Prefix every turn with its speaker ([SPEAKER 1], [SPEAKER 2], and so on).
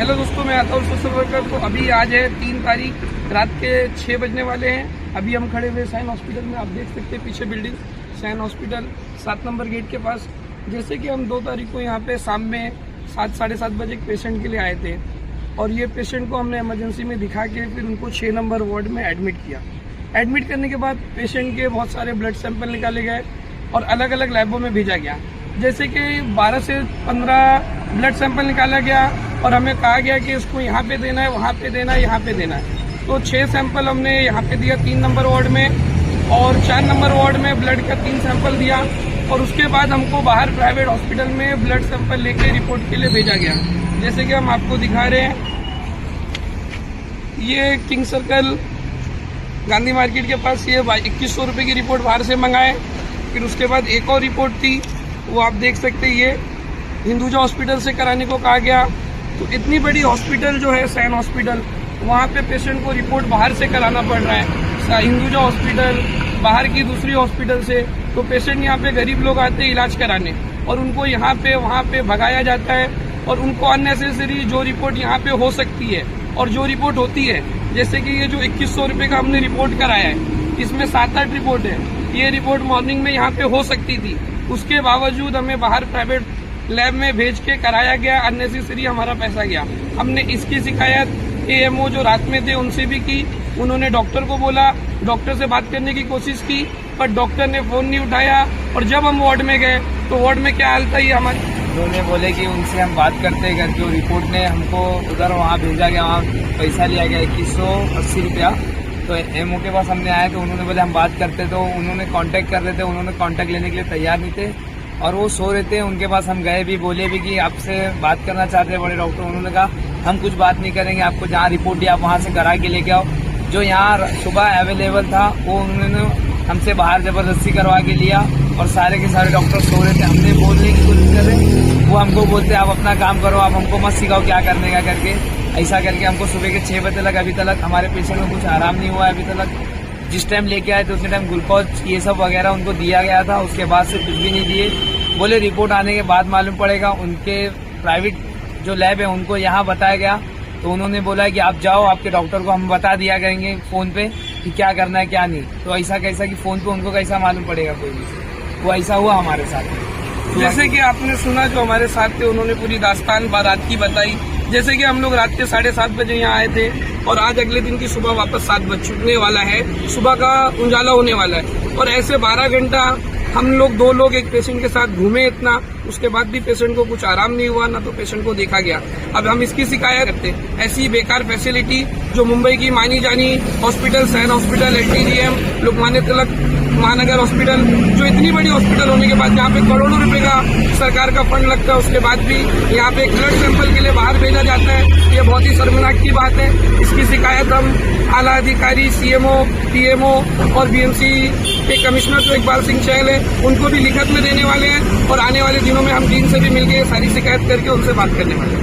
[SPEAKER 1] Hello दोस्तों, मैं आता हूँ सोशल वर्कर। तो अभी आज है 3 तारीख, रात के 6 बजने वाले हैं। अभी हम खड़े हुए साइन हॉस्पिटल में। आप देख सकते हैं पीछे building sign hospital 7 number gate के पास। जैसे कि हम 2 तारीख को यहाँ पे शाम में 7 साढ़े 7 बजे एक पेशेंट के लिए आए थे और ये पेशेंट को हमने इमरजेंसी में दिखा के फिर उनको 6 नंबर वार्ड में एडमिट किया। एडमिट करने के बाद पेशेंट के बहुत सारे ब्लड सैंपल निकाले गए और अलग अलग लैबों में भेजा गया। जैसे कि 12 से 15 ब्लड सैंपल निकाला गया और हमें कहा गया कि इसको यहाँ पे देना है, वहाँ पे देना है, यहाँ पे देना है। तो 6 सैंपल हमने यहाँ पे दिया 3 नंबर वार्ड में और 4 नंबर वार्ड में ब्लड का 3 सैंपल दिया और उसके बाद हमको बाहर प्राइवेट हॉस्पिटल में ब्लड सैंपल लेके रिपोर्ट के लिए भेजा गया। जैसे कि हम आपको दिखा रहे हैं, ये किंग सर्कल गांधी मार्केट के पास ये 2100 रुपये की रिपोर्ट बाहर से मंगाए। फिर उसके बाद एक और रिपोर्ट थी, वो आप देख सकते हैं, ये हिंदुजा हॉस्पिटल से कराने को कहा गया। तो इतनी बड़ी हॉस्पिटल जो है सैन हॉस्पिटल, वहाँ पे पेशेंट को रिपोर्ट बाहर से कराना पड़ रहा है। हिंदुजा हॉस्पिटल बाहर की दूसरी हॉस्पिटल से, तो पेशेंट यहाँ पे गरीब लोग आते हैं इलाज कराने और उनको यहाँ पे वहाँ पे भगाया जाता है और उनको अननेसेसरी जो रिपोर्ट यहाँ पे हो सकती है और जो रिपोर्ट होती है, जैसे कि ये जो 2100 रुपये का हमने रिपोर्ट कराया है, इसमें 7-8 रिपोर्ट है। ये रिपोर्ट मॉर्निंग में यहाँ पे हो सकती थी, उसके बावजूद हमें बाहर प्राइवेट लैब में भेज के कराया गया। अननेसेसरी हमारा पैसा गया। हमने इसकी शिकायत एएमओ जो रात में थे उनसे भी की। उन्होंने डॉक्टर को बोला, डॉक्टर से बात करने की कोशिश की पर डॉक्टर ने फोन नहीं उठाया। और जब हम वार्ड में गए तो वार्ड में क्या हाल था, ये हमारे
[SPEAKER 2] उन्होंने बोले कि उनसे हम बात करते हैं करके रिपोर्ट ने हमको उधर वहाँ भेजा गया। वहाँ पैसा लिया गया 2180 रुपया। तो एमओ के पास हमने आए तो उन्होंने बोले हम बात करते, तो उन्होंने कांटेक्ट कर रहे थे। उन्होंने कांटेक्ट लेने के लिए तैयार नहीं थे और वो सो रहे थे। उनके पास हम गए भी, बोले भी कि आपसे बात करना चाहते हैं बड़े डॉक्टर। उन्होंने कहा हम कुछ बात नहीं करेंगे, आपको जहाँ रिपोर्ट दिया आप वहाँ से करा के लेके आओ। जो यहाँ सुबह अवेलेबल था वो उन्होंने हमसे बाहर जबरदस्ती करवा के लिया और सारे के सारे डॉक्टर सो रहे थे। हमने बोलने की कोशिश करे, वो हमको बोलते आप अपना काम करो, आप हमको मत सिखाओ क्या करने का करके। ऐसा करके हमको सुबह के 6 बजे तक अभी तक हमारे पेशेंट को कुछ आराम नहीं हुआ है अभी तक। जिस टाइम लेके आए तो उतने टाइम ग्लूकोज ये सब वगैरह उनको दिया गया था, उसके बाद से कुछ भी नहीं दिए। बोले रिपोर्ट आने के बाद मालूम पड़ेगा। उनके प्राइवेट जो लैब है उनको यहाँ बताया गया तो उन्होंने बोला कि आप जाओ, आपके डॉक्टर को हम बता दिया करेंगे फोन पे कि क्या करना है क्या नहीं। तो ऐसा कैसा कि फोन पे उनको कैसा मालूम पड़ेगा कोई भी। वो ऐसा हुआ हमारे साथ।
[SPEAKER 1] जैसे कि आपने सुना जो हमारे साथ थे, उन्होंने पूरी दास्तान बारात की बताई। जैसे कि हम लोग रात के 7:30 बजे यहाँ आए थे और आज अगले दिन की सुबह वापस 7 बज छूटने वाला है, सुबह का उजाला होने वाला है। और ऐसे 12 घंटा हम लोग 2 लोग एक पेशेंट के साथ घूमे इतना, उसके बाद भी पेशेंट को कुछ आराम नहीं हुआ, ना तो पेशेंट को देखा गया। अब हम इसकी शिकायत करते हैं। ऐसी बेकार फैसिलिटी जो मुंबई की मानी जानी hospital Sion hospital, LTDM, Lokmanya Tilak Mahanagar hospital, जो इतनी बड़ी हॉस्पिटल होने के बाद जहाँ पे करोड़ों रुपए का सरकार का फंड लगता है, उसके बाद भी यहाँ पे ब्लड सैंपल के लिए बाहर भेजा जाता है, ये बहुत ही शर्मनाक की बात है। इसकी शिकायत हम आला अधिकारी, CMO, PMO और BMC के कमिश्नर जो इकबाल सिंह चहल है उनको भी लिखत में देने वाले हैं और आने वाले दिनों में हम डीन से भी मिलकर सारी शिकायत करके उनसे बात करने वाले हैं।